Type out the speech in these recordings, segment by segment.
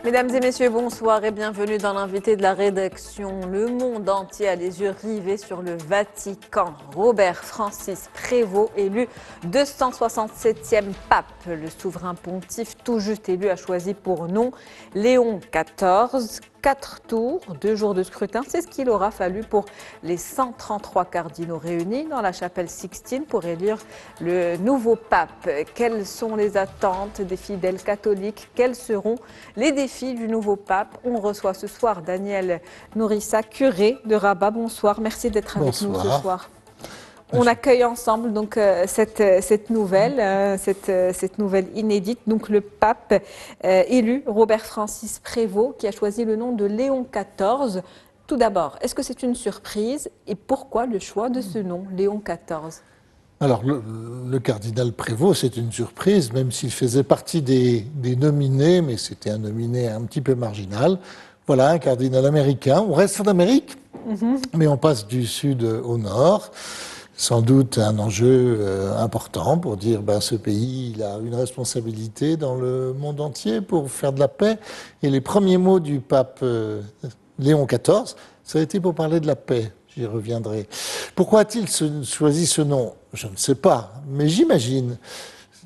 Mesdames et messieurs, bonsoir et bienvenue dans l'invité de la rédaction. Le monde entier a les yeux rivés sur le Vatican. Robert Francis Prévost, élu 267e pape. Le souverain pontife tout juste élu a choisi pour nom Léon XIV. 4 tours, 2 jours de scrutin, c'est ce qu'il aura fallu pour les 133 cardinaux réunis dans la chapelle Sixtine pour élire le nouveau pape. Quelles sont les attentes des fidèles catholiques? Quels seront les défis du nouveau pape? On reçoit ce soir Daniel Nourissa, curé de Rabat. Bonsoir, merci d'être avec nous ce soir. On accueille ensemble donc cette nouvelle inédite, donc le pape élu Robert Francis Prévost qui a choisi le nom de Léon XIV. Tout d'abord, est-ce que c'est une surprise et pourquoi le choix de ce nom, Léon XIV? Alors le cardinal Prévost, c'est une surprise, même s'il faisait partie des nominés, mais c'était un nominé un petit peu marginal. Voilà, un cardinal américain. On reste en Amérique, mais on passe du sud au nord. Sans doute un enjeu important pour dire ce pays il a une responsabilité dans le monde entier pour faire de la paix. Et les premiers mots du pape Léon XIV, ça a été pour parler de la paix. J'y reviendrai. Pourquoi a-t-il choisi ce nom? Je ne sais pas, mais j'imagine.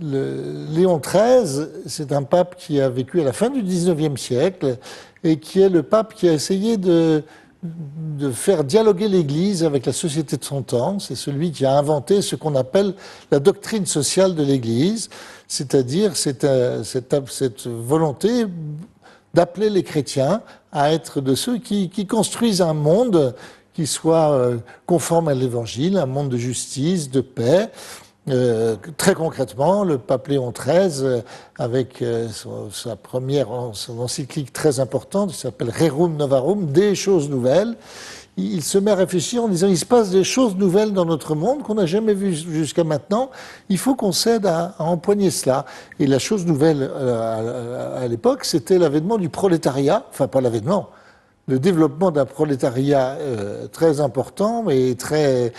Léon XIII, c'est un pape qui a vécu à la fin du XIXe siècle et qui est le pape qui a essayé de faire dialoguer l'Église avec la société de son temps. C'est celui qui a inventé ce qu'on appelle la doctrine sociale de l'Église, c'est-à-dire cette volonté d'appeler les chrétiens à être de ceux qui construisent un monde qui soit conforme à l'Évangile, un monde de justice, de paix. Très concrètement, le pape Léon XIII, avec son encyclique très importante, qui s'appelle Rerum Novarum, des choses nouvelles, il se met à réfléchir en disant il se passe des choses nouvelles dans notre monde qu'on n'a jamais vues jusqu'à maintenant. Il faut qu'on s'aide à empoigner cela. Et la chose nouvelle à l'époque, c'était l'avènement du prolétariat, enfin pas l'avènement, le développement d'un prolétariat très important, mais très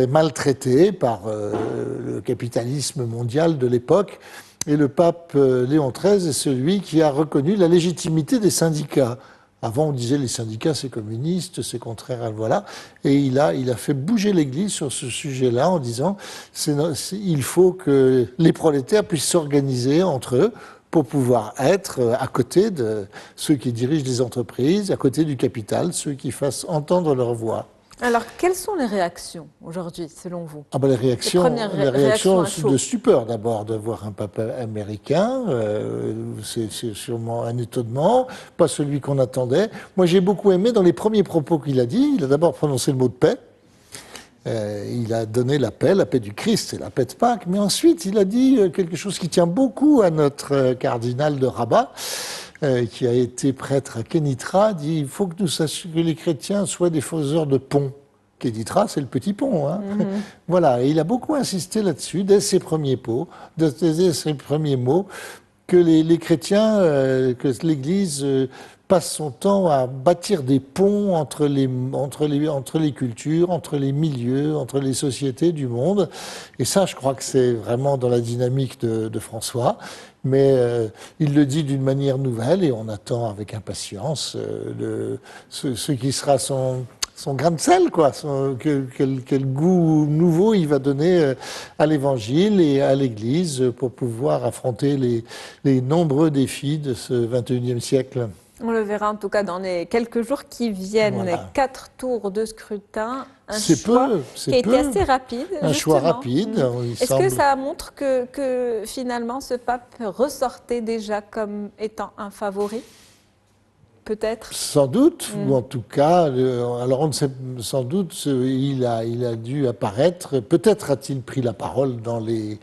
maltraité par le capitalisme mondial de l'époque. Et le pape Léon XIII est celui qui a reconnu la légitimité des syndicats. Avant, on disait les syndicats, c'est communiste, c'est contraire, voilà. Et il a fait bouger l'Église sur ce sujet-là en disant il faut que les prolétaires puissent s'organiser entre eux pour pouvoir être à côté de ceux qui dirigent les entreprises, à côté du capital, ceux qui fassent entendre leur voix. Alors, quelles sont les réactions aujourd'hui, selon vous? Les réactions de stupeur d'abord de voir un pape américain, c'est sûrement un étonnement, pas celui qu'on attendait. Moi j'ai beaucoup aimé dans les premiers propos qu'il a dit, il a d'abord prononcé le mot de paix, il a donné la paix du Christ et la paix de Pâques, mais ensuite il a dit quelque chose qui tient beaucoup à notre cardinal de Rabat, qui a été prêtre à Kénitra, dit il faut que nous sachions que les chrétiens soient des faiseurs de ponts. Kénitra, c'est le petit pont. Voilà, et il a beaucoup insisté là-dessus, dès ses premiers mots, que les chrétiens, que l'Église passe son temps à bâtir des ponts entre les cultures, entre les milieux, entre les sociétés du monde. Et ça, je crois que c'est vraiment dans la dynamique de François. Mais il le dit d'une manière nouvelle et on attend avec impatience ce qui sera son grain de sel, quoi. Quel goût nouveau il va donner à l'Évangile et à l'Église pour pouvoir affronter les nombreux défis de ce XXIe siècle. On le verra en tout cas dans les quelques jours qui viennent. Voilà. 4 tours de scrutin, un choix qui a été assez rapide. Un choix rapide. Est-ce que ça montre que finalement ce pape ressortait déjà comme étant un favori? Peut-être. Sans doute, ou en tout cas, alors on ne sait sans doute, il a dû apparaître. Peut-être a-t-il pris la parole dans les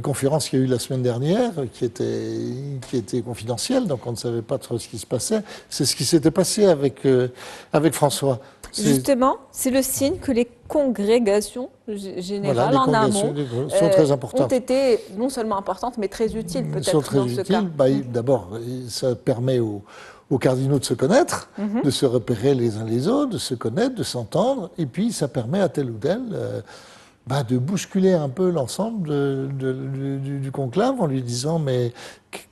conférences qu'il y a eu la semaine dernière, qui étaient confidentielles, donc on ne savait pas trop ce qui se passait. C'est ce qui s'était passé avec François. Justement, c'est le signe que les congrégations générales, en amont, sont très importantes. Ont été non seulement importantes, mais très utiles peut-être dans ce cas. D'abord, ça permet aux cardinaux de se connaître, de se repérer les uns les autres, de se connaître, de s'entendre, et puis ça permet à tel ou tel de bousculer un peu l'ensemble du conclave en lui disant mais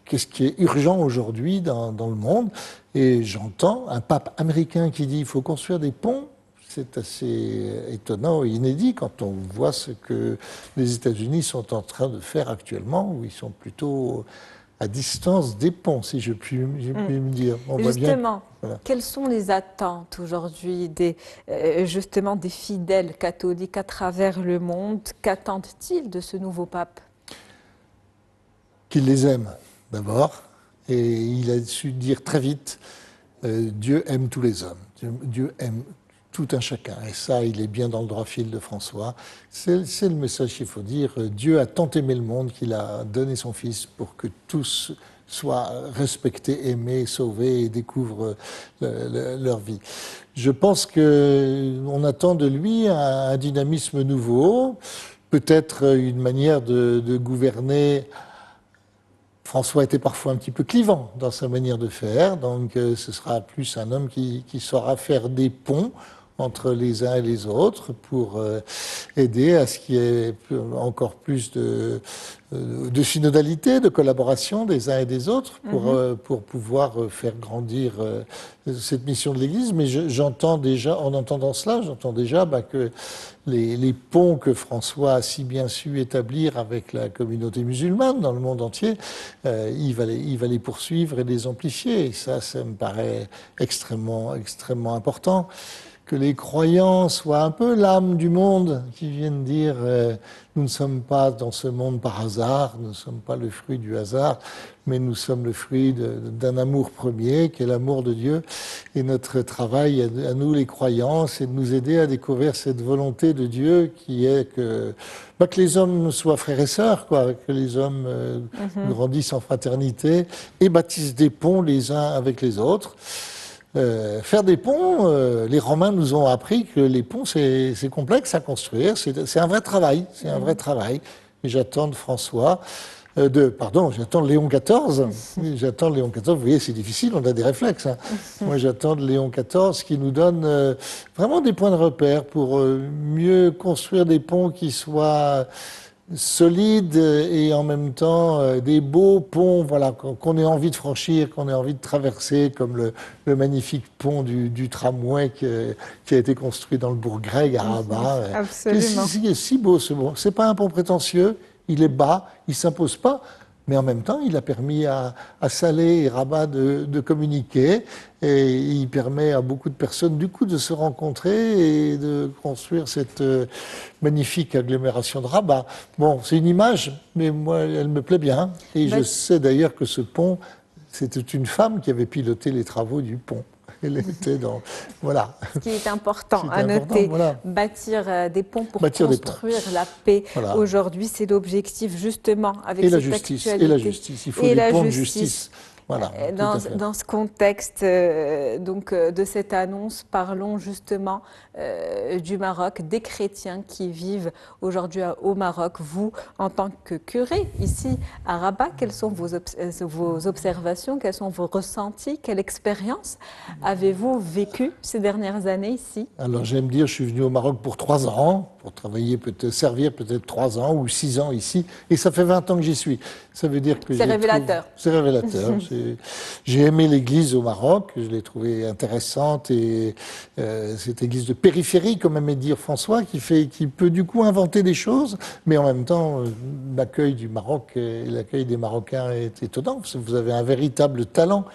qu'est-ce qui est urgent aujourd'hui dans le monde? Et j'entends un pape américain qui dit il faut construire des ponts. C'est assez étonnant et inédit quand on voit ce que les États-Unis sont en train de faire actuellement, où ils sont plutôt à distance des ponts, si je puis me dire. On voit bien, Justement, voilà. quelles sont les attentes aujourd'hui justement des fidèles catholiques à travers le monde? Qu'attendent-ils de ce nouveau pape? Qu'il les aime d'abord, et il a su dire très vite Dieu aime tous les hommes, Dieu aime tout un chacun, et ça il est bien dans le droit fil de François. C'est le message qu'il faut dire. Dieu a tant aimé le monde qu'il a donné son Fils pour que tous soient respectés, aimés, sauvés et découvrent leur vie. Je pense qu'on attend de lui un dynamisme nouveau, peut-être une manière de gouverner. François était parfois un petit peu clivant dans sa manière de faire, donc ce sera plus un homme qui saura faire des ponts entre les uns et les autres pour aider à ce qu'il y ait encore plus de synodalité, de collaboration des uns et des autres pour pouvoir faire grandir cette mission de l'Église. Mais j'entends déjà, en entendant cela, j'entends déjà que les ponts que François a si bien su établir avec la communauté musulmane dans le monde entier, il va les poursuivre et les amplifier. Et ça me paraît extrêmement, extrêmement important. Que les croyants soient un peu l'âme du monde, qui viennent dire nous ne sommes pas dans ce monde par hasard, nous ne sommes pas le fruit du hasard, mais nous sommes le fruit d'un amour premier, qui est l'amour de Dieu. Et notre travail à nous les croyants, c'est de nous aider à découvrir cette volonté de Dieu qui est que les hommes soient frères et sœurs, que les hommes grandissent en fraternité et bâtissent des ponts les uns avec les autres. Faire des ponts, les Romains nous ont appris que les ponts c'est complexe à construire, c'est un vrai travail, c'est un vrai travail. Et j'attends de François, j'attends de Léon XIV, j'attends de Léon XIV, vous voyez c'est difficile, on a des réflexes. Hein. Moi j'attends de Léon XIV qui nous donne vraiment des points de repère pour mieux construire des ponts qui soient solides et en même temps des beaux ponts, voilà, qu'on ait envie de franchir, qu'on ait envie de traverser, comme le magnifique pont du tramway qui a été construit dans le bourg grec à Rabat. Absolument. C'est si beau ce pont. C'est pas un pont prétentieux, il est bas, il s'impose pas. Mais en même temps, il a permis à Salé et Rabat de communiquer et il permet à beaucoup de personnes du coup de se rencontrer et de construire cette magnifique agglomération de Rabat. Bon, c'est une image, mais moi, elle me plaît bien. Et je sais d'ailleurs que ce pont, c'était une femme qui avait piloté les travaux du pont. Elle était dans... Voilà. Ce qui est important à noter, voilà. Bâtir des ponts pour construire la paix. Voilà. Aujourd'hui, c'est l'objectif justement avec cette actualité. Et la justice, il faut des ponts de justice. Voilà, dans ce contexte de cette annonce, parlons justement du Maroc, des chrétiens qui vivent aujourd'hui au Maroc. Vous, en tant que curé ici à Rabat, quelles sont vos observations, quels sont vos ressentis, quelle expérience avez-vous vécu ces dernières années ici? Alors j'aime dire, je suis venu au Maroc pour 3 ans, pour travailler, servir peut-être 3 ans ou 6 ans ici, et ça fait 20 ans que j'y suis. Ça veut dire que c'est révélateur. C'est révélateur. J'ai aimé l'église au Maroc, je l'ai trouvée intéressante et cette église de périphérie, comme aimait dire François, qui peut du coup inventer des choses, mais en même temps l'accueil du Maroc et l'accueil des Marocains est étonnant. Parce que vous avez un véritable talent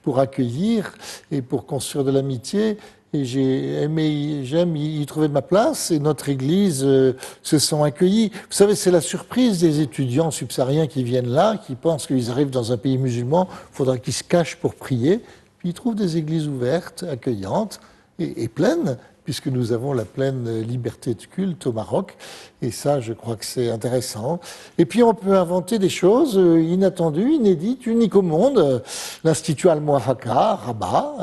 pour accueillir et pour construire de l'amitié. Et j'aime y trouver ma place et notre église se sent accueillie. Vous savez, c'est la surprise des étudiants subsahariens qui viennent là, qui pensent qu'ils arrivent dans un pays musulman, il faudra qu'ils se cachent pour prier. Puis ils trouvent des églises ouvertes, accueillantes et pleines, puisque nous avons la pleine liberté de culte au Maroc. Et ça, je crois que c'est intéressant. Et puis, on peut inventer des choses inattendues, inédites, uniques au monde. L'Institut Al-Muwafaqa, Rabat,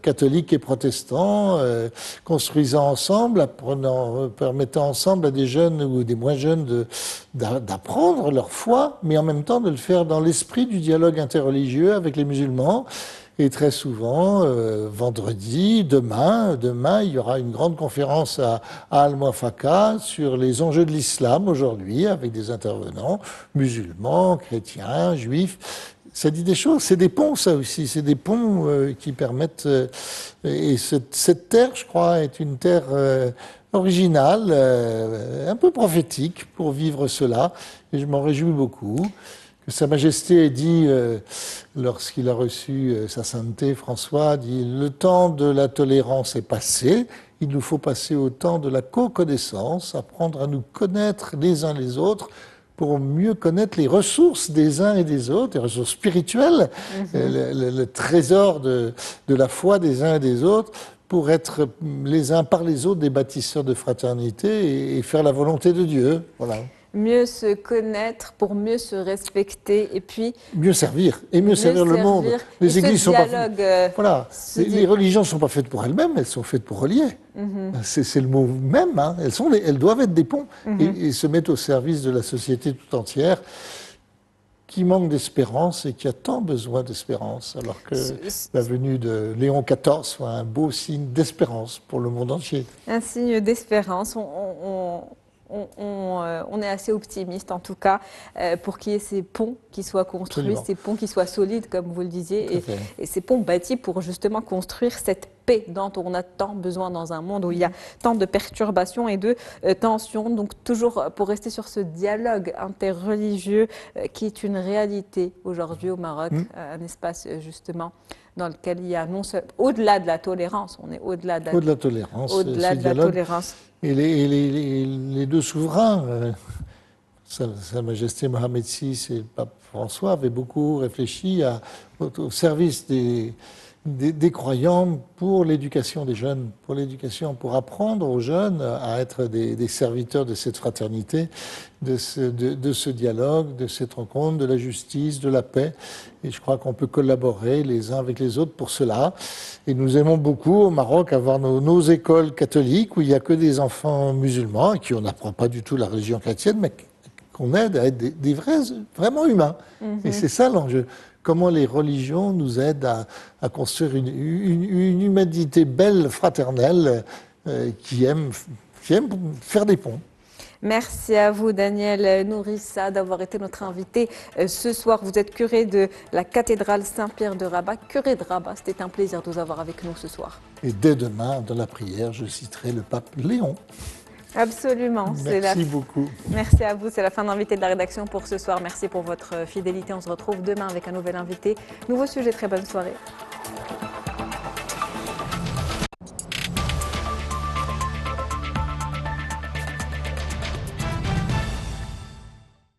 catholiques et protestants, construisant ensemble, permettant ensemble à des jeunes ou des moins jeunes d'apprendre leur foi, mais en même temps de le faire dans l'esprit du dialogue interreligieux avec les musulmans. Et très souvent, vendredi, demain, il y aura une grande conférence à Al-Muwafaqa sur les enjeux de l'islam aujourd'hui, avec des intervenants musulmans, chrétiens, juifs. Ça dit des choses, c'est des ponts ça aussi, c'est des ponts qui permettent... et cette terre, je crois, est une terre originale, un peu prophétique pour vivre cela, et je m'en réjouis beaucoup. Que Sa Majesté ait dit, lorsqu'il a reçu sa sainteté, François, dit « Le temps de la tolérance est passé, il nous faut passer au temps de la co-connaissance, apprendre à nous connaître les uns les autres, pour mieux connaître les ressources des uns et des autres, les ressources spirituelles, le trésor de la foi des uns et des autres, pour être les uns par les autres des bâtisseurs de fraternité et faire la volonté de Dieu. » Voilà. Mieux se connaître pour mieux se respecter et puis mieux servir et mieux servir le monde. Les églises sont pas voilà, les religions ne sont pas faites pour elles-mêmes, elles sont faites pour relier. C'est le mot même. Hein. Elles doivent être des ponts et se mettre au service de la société tout entière qui manque d'espérance et qui a tant besoin d'espérance, alors que la venue de Léon XIV soit un beau signe d'espérance pour le monde entier. Un signe d'espérance. On est assez optimiste en tout cas pour qu'il y ait ces ponts qui soient construits, Absolument. ces ponts qui soient solides comme vous le disiez et ces ponts bâtis pour justement construire cette paix dont on a tant besoin dans un monde où il y a tant de perturbations et de tensions. Donc toujours pour rester sur ce dialogue interreligieux qui est une réalité aujourd'hui au Maroc, un espace justement dans lequel il y a non seulement au-delà de la tolérance, on est au-delà de la tolérance, au-delà de la tolérance. Et les deux souverains, Sa Majesté Mohamed VI et le pape François, avaient beaucoup réfléchi au service des croyants pour l'éducation des jeunes, pour apprendre aux jeunes à être des serviteurs de cette fraternité, de ce dialogue, de cette rencontre, de la justice, de la paix. Et je crois qu'on peut collaborer les uns avec les autres pour cela. Et nous aimons beaucoup au Maroc avoir nos écoles catholiques où il n'y a que des enfants musulmans, à qui on n'apprend pas du tout la religion chrétienne, mais qu'on aide à être des vraiment humains. Et c'est ça l'enjeu. Comment les religions nous aident à construire une humanité belle, fraternelle, qui aime faire des ponts. Merci à vous, Daniel Nourissa, d'avoir été notre invité ce soir. Vous êtes curé de la cathédrale Saint-Pierre de Rabat. Curé de Rabat, c'était un plaisir de vous avoir avec nous ce soir. Et dès demain, dans la prière, je citerai le pape Léon. Absolument. Merci beaucoup. Merci à vous. C'est la fin d'invité de la rédaction pour ce soir. Merci pour votre fidélité. On se retrouve demain avec un nouvel invité. Nouveau sujet. Très bonne soirée.